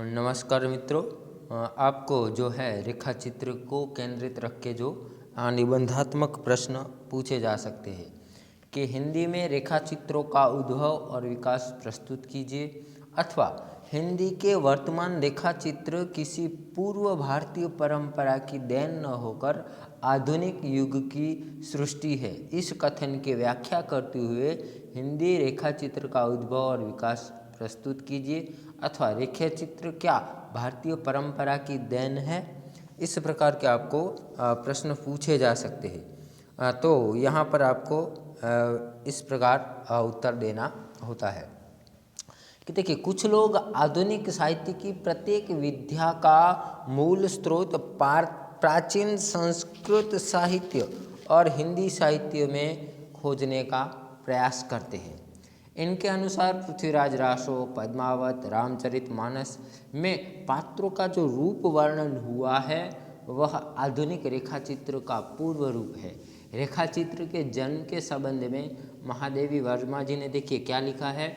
नमस्कार मित्रों। आपको जो है रेखा चित्र को केंद्रित रख के जो निबंधात्मक प्रश्न पूछे जा सकते हैं कि हिंदी में रेखा चित्रों का उद्भव और विकास प्रस्तुत कीजिए, अथवा हिंदी के वर्तमान रेखा चित्र किसी पूर्व भारतीय परंपरा की देन न होकर आधुनिक युग की सृष्टि है। इस कथन की व्याख्या करते हुए हिंदी रेखा चित्र का उद्भव और विकास प्रस्तुत कीजिए, अथवा रेखा चित्र क्या भारतीय परंपरा की देन है। इस प्रकार के आपको प्रश्न पूछे जा सकते हैं। तो यहाँ पर आपको इस प्रकार उत्तर देना होता है कि देखिए, कुछ लोग आधुनिक साहित्य की प्रत्येक विद्या का मूल स्रोत प्राचीन संस्कृत साहित्य और हिंदी साहित्य में खोजने का प्रयास करते हैं। इनके अनुसार पृथ्वीराज रासो, पद्मावत, रामचरितमानस में पात्रों का जो रूप वर्णन हुआ है वह आधुनिक रेखाचित्र का पूर्व रूप है। रेखाचित्र के जन्म के संबंध में महादेवी वर्मा जी ने देखिए क्या लिखा है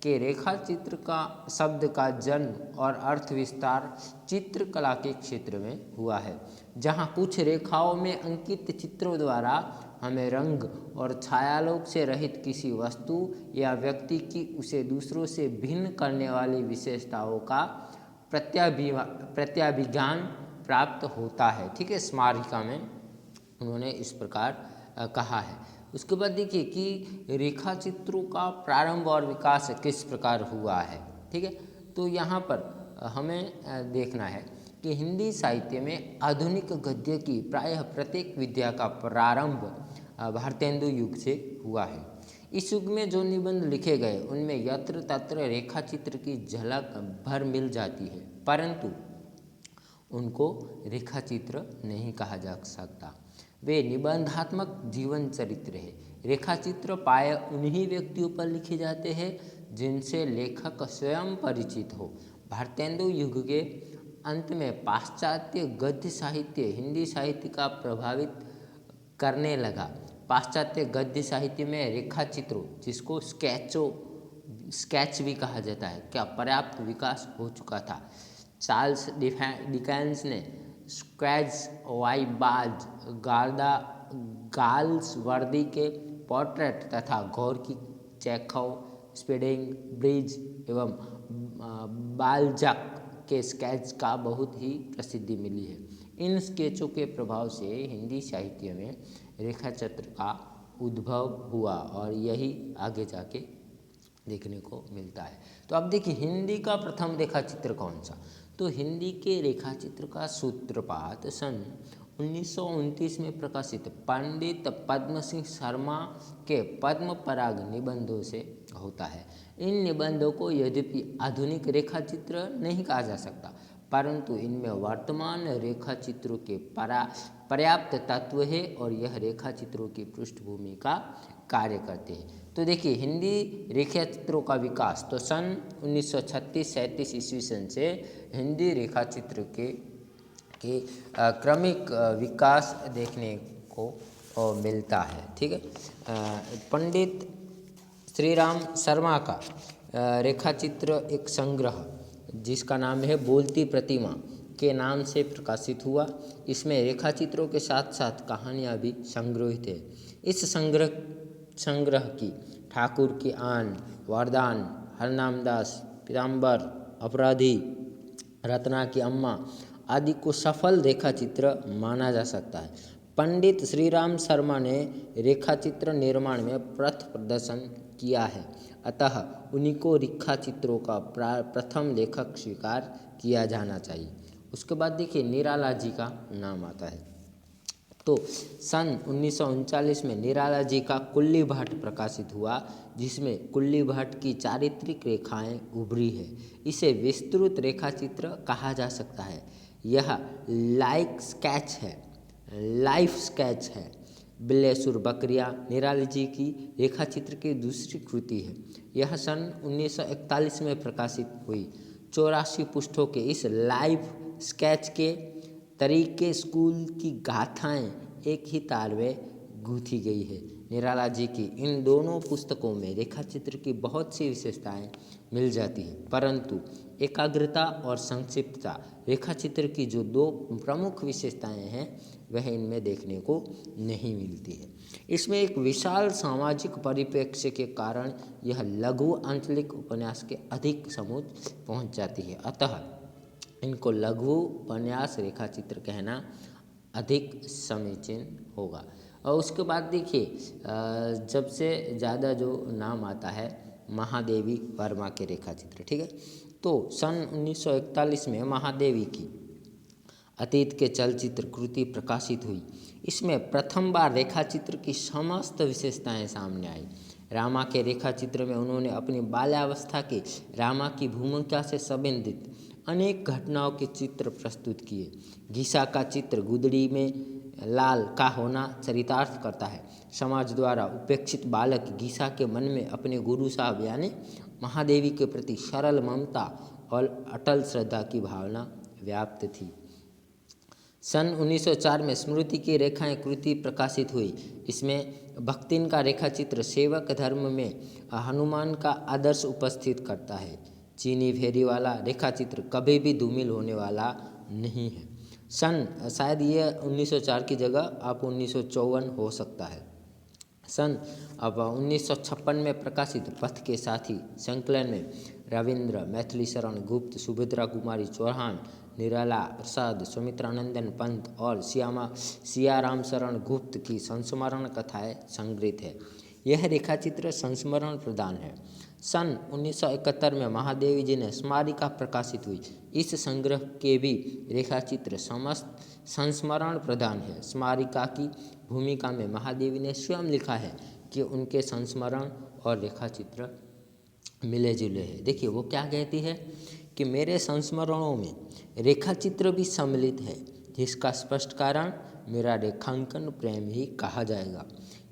कि रेखाचित्र का शब्द का जन्म और अर्थ विस्तार चित्रकला के क्षेत्र में हुआ है, जहाँ कुछ रेखाओं में अंकित चित्रों द्वारा हमें रंग और छायालोक से रहित किसी वस्तु या व्यक्ति की उसे दूसरों से भिन्न करने वाली विशेषताओं का प्रत्याभिज्ञान प्राप्त होता है। ठीक है, स्मारिका में उन्होंने इस प्रकार कहा है। उसके बाद देखिए कि रेखा चित्रों का प्रारंभ और विकास किस प्रकार हुआ है। ठीक है, तो यहाँ पर हमें देखना है कि हिंदी साहित्य में आधुनिक गद्य की प्रायः प्रत्येक विद्या का प्रारंभ भारतेंदु युग से हुआ है। इस युग में जो निबंध लिखे गए उनमें यत्र तत्र रेखा चित्र की झलक भर मिल जाती है, परंतु उनको रेखा चित्र नहीं कहा जा सकता। वे निबंधात्मक जीवन चरित्र है। रेखा चित्र प्राय उन्हीं व्यक्तियों पर लिखे जाते हैं जिनसे लेखक स्वयं परिचित हो। भारतेंदु युग के अंत में पाश्चात्य गद्य साहित्य हिंदी साहित्य का प्रभावित करने लगा। पाश्चात्य गद्य साहित्य में रेखा चित्रों, जिसको स्केच भी कहा जाता है, क्या पर्याप्त विकास हो चुका था। चार्ल्स डिकेंस ने स्क्वेज, वाइबाज, गाल्सवर्दी के पोर्ट्रेट तथा गोरकी, चेखव, स्पीडिंग, ब्रिज एवं बाल्जाक के स्केच का बहुत ही प्रसिद्धि मिली है। इन स्केचों के प्रभाव से हिंदी साहित्य में रेखा चित्र का उद्भव हुआ और यही आगे जाके देखने को मिलता है। तो अब देखिए हिंदी का प्रथम रेखा चित्र कौन सा। तो हिंदी के रेखा चित्र का सूत्रपात सन 1929 में प्रकाशित पंडित पद्म सिंह शर्मा के पद्म पराग निबंधों से होता है। इन निबंधों को यद्यपि आधुनिक रेखा चित्र नहीं कहा जा सकता, परंतु इनमें वर्तमान रेखा चित्रों के पर्याप्त तत्व है और यह रेखा चित्रों की पृष्ठभूमि का कार्य करते हैं। तो देखिए हिंदी रेखा चित्रों का विकास तो सन 1936-37 ईस्वी सन से हिंदी रेखा चित्र के क्रमिक विकास देखने को मिलता है। ठीक है, पंडित श्रीराम शर्मा का रेखा चित्र एक संग्रह जिसका नाम है बोलती प्रतिमा के नाम से प्रकाशित हुआ। इसमें रेखा चित्रों के साथ साथ कहानियाँ भी संग्रहित है। इस संग्रह की ठाकुर की आन, वरदान, हरनामदास, पीताम्बर, अपराधी, रत्ना की अम्मा आदि को सफल रेखा चित्र माना जा सकता है। पंडित श्रीराम शर्मा ने रेखा चित्र निर्माण में प्रदर्शन किया है, अतः उन्हीं को रेखा चित्रों का प्रथम लेखक स्वीकार किया जाना चाहिए। उसके बाद देखिए निराला जी का नाम आता है। तो सन 1939 में निराला जी का कुल्ली भाट प्रकाशित हुआ, जिसमें कुल्ली भाट की चारित्रिक रेखाएं उभरी है। इसे विस्तृत रेखा चित्र कहा जा सकता है। यह लाइफ स्केच है। बिल्लेसुर बकरिया निराला जी की रेखा चित्र की दूसरी कृति है। यह सन 1941 में प्रकाशित हुई। 84 पृष्ठों के इस लाइव स्केच के तरीके स्कूल की गाथाएं एक ही तार में गूंथी गई है। निराला जी की इन दोनों पुस्तकों में रेखा चित्र की बहुत सी विशेषताएं मिल जाती हैं, परंतु एकाग्रता और संक्षिप्तता रेखाचित्र की जो दो प्रमुख विशेषताएं हैं वह इनमें देखने को नहीं मिलती है। इसमें एक विशाल सामाजिक परिप्रेक्ष्य के कारण यह लघु आंचलिक उपन्यास के अधिक समूह पहुंच जाती है, अतः इनको लघु उपन्यास रेखाचित्र कहना अधिक समीचीन होगा। और उसके बाद देखिए जब से ज़्यादा जो नाम आता है महादेवी वर्मा के रेखाचित्र, ठीक है। तो सन 1941 में महादेवी की अतीत के चलचित्र कृति प्रकाशित हुई। इसमें प्रथम बार रेखाचित्र की समस्त विशेषताएं सामने आई। रामा के रेखाचित्र में उन्होंने अपनी बाल्यावस्था के रामा की भूमिका से संबंधित अनेक घटनाओं के चित्र प्रस्तुत किए। गीसा का चित्र गुदड़ी में लाल का होना चरितार्थ करता है। समाज द्वारा उपेक्षित बालक गीसा के मन में अपने गुरु साहब यानी महादेवी के प्रति सरल ममता और अटल श्रद्धा की भावना व्याप्त थी। सन 1904 में स्मृति की रेखाएं कृति प्रकाशित हुई। इसमें भक्तिन का रेखाचित्र सेवक धर्म में हनुमान का आदर्श उपस्थित करता है। चीनी फेरी वाला रेखाचित्र कभी भी धूमिल होने वाला नहीं है। शायद ये 1904 की जगह आप 1954 हो सकता है। सन 1956 में प्रकाशित पथ के साथी संकलन में रविंद्र, मैथिली शरण गुप्त, सुभद्रा कुमारी चौहान, निराला प्रसाद, सुमित्रानंदन पंत और सियाराम शरण गुप्त की संस्मरण कथाएं संग्रहित है। यह रेखाचित्र संस्मरण प्रदान है। सन 1971 में महादेवी जी ने स्मारिका प्रकाशित हुई। इस संग्रह के भी रेखाचित्र समस्त संस्मरण प्रदान है। स्मारिका की भूमिका में महादेवी ने स्वयं लिखा है कि उनके संस्मरण और रेखाचित्र मिले जुले हैं। देखिए वो क्या कहती है कि मेरे संस्मरणों में रेखाचित्र भी सम्मिलित है, जिसका स्पष्ट कारण मेरा रेखांकन प्रेम ही कहा जाएगा।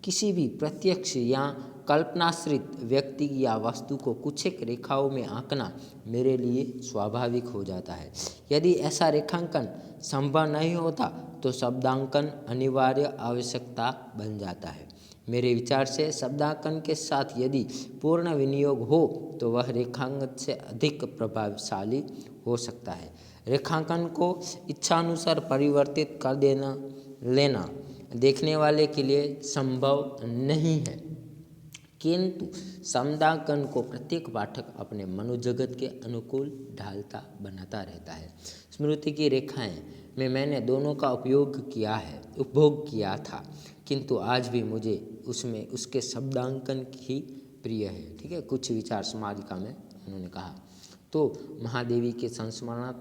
किसी भी प्रत्यक्ष या कल्पनाश्रित व्यक्ति या वस्तु को कुछ एक रेखाओं में आंकना मेरे लिए स्वाभाविक हो जाता है। यदि ऐसा रेखांकन संभव नहीं होता तो शब्दांकन अनिवार्य आवश्यकता बन जाता है। मेरे विचार से शब्दांकन के साथ यदि पूर्ण विनियोग हो तो वह रेखांकन से अधिक प्रभावशाली हो सकता है। रेखांकन को इच्छानुसार परिवर्तित कर लेना देखने वाले के लिए संभव नहीं है, किंतु शब्दांकन को प्रत्येक पाठक अपने मनोजगत के अनुकूल ढालता बनाता रहता है। स्मृति की रेखाएं में मैंने दोनों का उपभोग किया था, किंतु आज भी मुझे उसमें उसके शब्दांकन ही प्रिय है। ठीक है, कुछ विचार स्मारिका में उन्होंने कहा। तो महादेवी के संस्मरण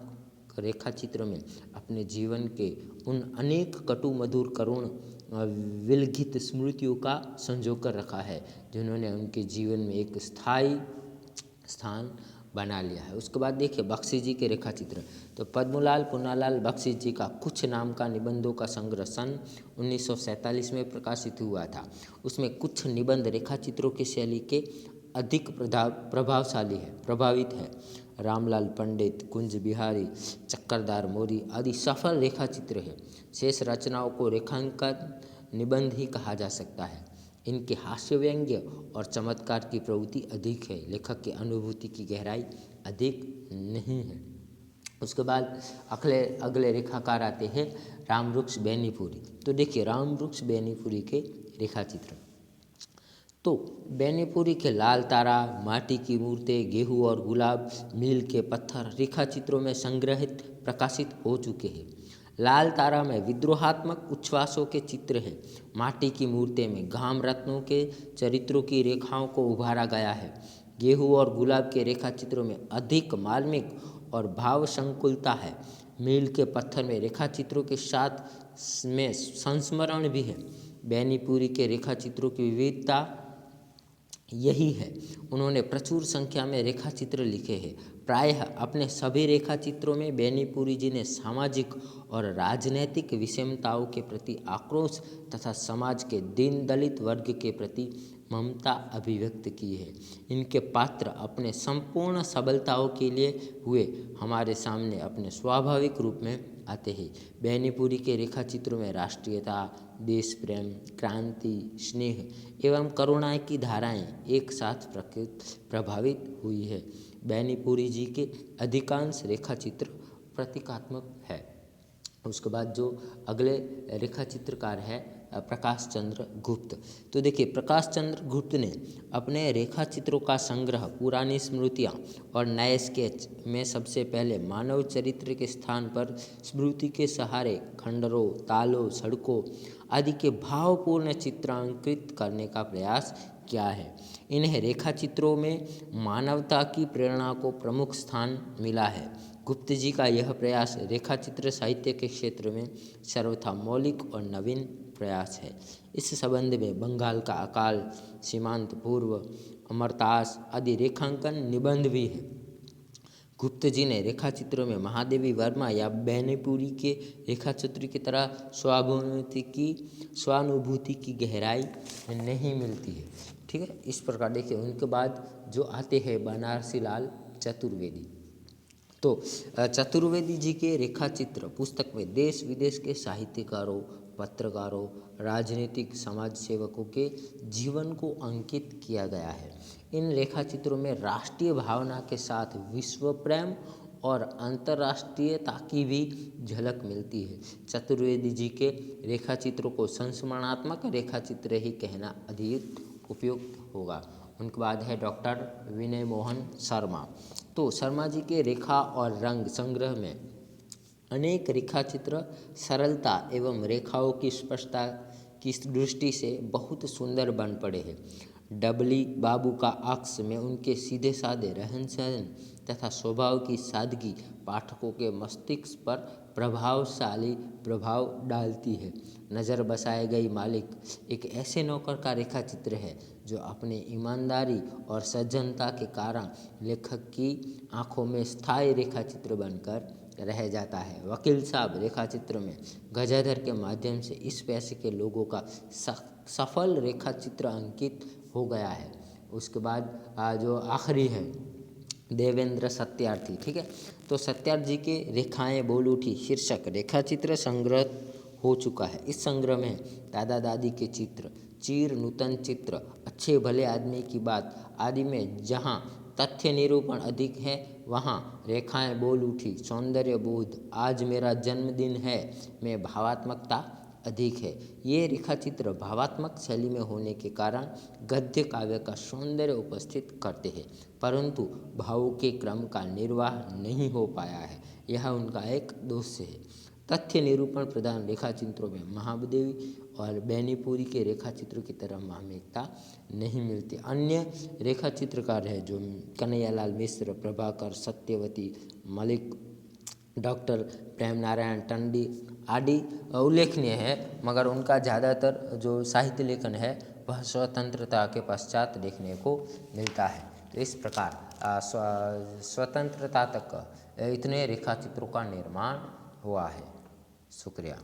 रेखाचित्र में अपने जीवन के उन अनेक कटु मधुर करुण विलगित स्मृतियों का संजो कर रखा है, जिन्होंने उनके जीवन में एक स्थायी स्थान बना लिया है। उसके बाद देखिए बख्शी जी के रेखाचित्र। तो पद्मलाल पुन्नालाल बख्शी जी का कुछ नाम का निबंधों का संग्रह सन 1947 में प्रकाशित हुआ था। उसमें कुछ निबंध रेखाचित्रों की शैली के अधिक प्रभावित है। रामलाल पंडित, कुंज बिहारी, चक्करदार मोरी आदि सफल रेखाचित्र है। शेष रचनाओं को रेखांकन निबंध ही कहा जा सकता है। इनके हास्य व्यंग्य और चमत्कार की प्रवृत्ति अधिक है, लेखक की अनुभूति की गहराई अधिक नहीं है। उसके बाद अगले रेखाकार आते हैं रामवृक्ष बेनीपुरी। तो देखिए रामवृक्ष बेनीपुरी के रेखाचित्र। तो बेनीपुरी के लाल तारा, माटी की मूर्तें, गेहूं और गुलाब, मील के पत्थर रेखाचित्रों में संग्रहित प्रकाशित हो चुके हैं। लाल तारा में विद्रोहात्मक उच्छ्वासों के चित्र हैं। माटी की मूर्तें में घाम रत्नों के चरित्रों की रेखाओं को उभारा गया है। गेहूं और गुलाब के रेखाचित्रों में अधिक मार्मिक और भाव संकुलता है। मील के पत्थर में रेखाचित्रों के साथ में संस्मरण भी है। बेनीपुरी के रेखाचित्रों की विविधता यही है, उन्होंने प्रचुर संख्या में रेखाचित्र लिखे हैं। प्रायः अपने सभी रेखाचित्रों में बेनीपुरी जी ने सामाजिक और राजनैतिक विषमताओं के प्रति आक्रोश तथा समाज के दीन दलित वर्ग के प्रति ममता अभिव्यक्त की है। इनके पात्र अपने संपूर्ण सबलताओं के लिए हुए हमारे सामने अपने स्वाभाविक रूप में आते हैं। बेनीपुरी के रेखाचित्रों में राष्ट्रीयता, देश प्रेम, क्रांति, स्नेह एवं करुणा की धाराएं एक साथ प्रभावित हुई है। बेनीपुरी जी के अधिकांश रेखा चित्र प्रतीकात्मक है। उसके बाद जो अगले रेखा चित्रकार है प्रकाश चंद्र गुप्त। तो देखिए प्रकाश चंद्र गुप्त ने अपने रेखा चित्रों का संग्रह पुरानी स्मृतियाँ और नए स्केच में सबसे पहले मानव चरित्र के स्थान पर स्मृति के सहारे खंडरों, तालों, सड़कों आदि के भावपूर्ण चित्रांकित करने का प्रयास किया है। इन्हें रेखा चित्रों में मानवता की प्रेरणा को प्रमुख स्थान मिला है। गुप्त जी का यह प्रयास रेखा चित्र साहित्य के क्षेत्र में सर्वथा मौलिक और नवीन प्रयास है। इस संबंध में बंगाल का अकाल, सीमांत पूर्व, अमरतास आदि रेखांकन निबंध भी है। गुप्त जी ने रेखा चित्रों में महादेवी वर्मा या बेनीपुरी के रेखा चित्र की तरह स्वानुभूति की गहराई नहीं मिलती है। ठीक है, इस प्रकार देखिए। उनके बाद जो आते हैं बनारसी लाल चतुर्वेदी। तो चतुर्वेदी जी के रेखा चित्र पुस्तक में देश विदेश के साहित्यकारों, पत्रकारों, राजनीतिक समाज सेवकों के जीवन को अंकित किया गया है। इन रेखा चित्रों में राष्ट्रीय भावना के साथ विश्व प्रेम और अंतर्राष्ट्रीयता की भी झलक मिलती है। चतुर्वेदी जी के रेखा चित्रों को संस्मरणात्मक रेखा चित्र ही कहना अधिक उपयुक्त होगा। उनके बाद है डॉक्टर विनय मोहन शर्मा। तो शर्मा जी के रेखा और रंग संग्रह में अनेक रेखा चित्र सरलता एवं रेखाओं की स्पष्टता की दृष्टि से बहुत सुंदर बन पड़े हैं। डबली बाबू का अक्स में उनके सीधे साधे रहन सहन तथा स्वभाव की सादगी पाठकों के मस्तिष्क पर प्रभावशाली प्रभाव डालती है। नज़र बसाए गई मालिक एक ऐसे नौकर का रेखा चित्र है जो अपने ईमानदारी और सज्जनता के कारण लेखक की आंखों में स्थायी रेखा चित्र बनकर रह जाता है। वकील साहब रेखा चित्र में गजाधर के माध्यम से इस पैसे के लोगों का सफल रेखा चित्र अंकित हो गया है। उसके बाद जो आखिरी है देवेंद्र सत्यार्थी। ठीक है, तो सत्यार्थी जी के रेखाएं बोल उठी शीर्षक रेखा चित्र संग्रह हो चुका है। इस संग्रह में दादा दादी के चित्र, चीर नूतन चित्र, अच्छे भले आदमी की बात आदि में जहाँ तथ्य निरूपण अधिक है वहाँ रेखाएं बोल उठी, सौंदर्य बोध, आज मेरा जन्मदिन है में भावात्मकता अधिक है। ये रेखा चित्र भावात्मक शैली में होने के कारण गद्य काव्य का सौंदर्य उपस्थित करते हैं, परंतु भावों के क्रम का निर्वाह नहीं हो पाया है। यह उनका एक दोष है। तथ्य निरूपण प्रधान रेखा चित्रों में महादेवी और बेनीपुरी के रेखा चित्रों की तरह मार्मिकता नहीं मिलती। अन्य रेखा चित्रकार है जो कन्हैयालाल मिश्र, प्रभाकर सत्यवती, मलिक, डॉक्टर प्रेम नारायण टंडी आदि उल्लेखनीय है, मगर उनका ज़्यादातर जो साहित्य लेखन है वह स्वतंत्रता के पश्चात देखने को मिलता है। तो इस प्रकार स्वतंत्रता तक इतने रेखा चित्रों का निर्माण हुआ है। शुक्रिया।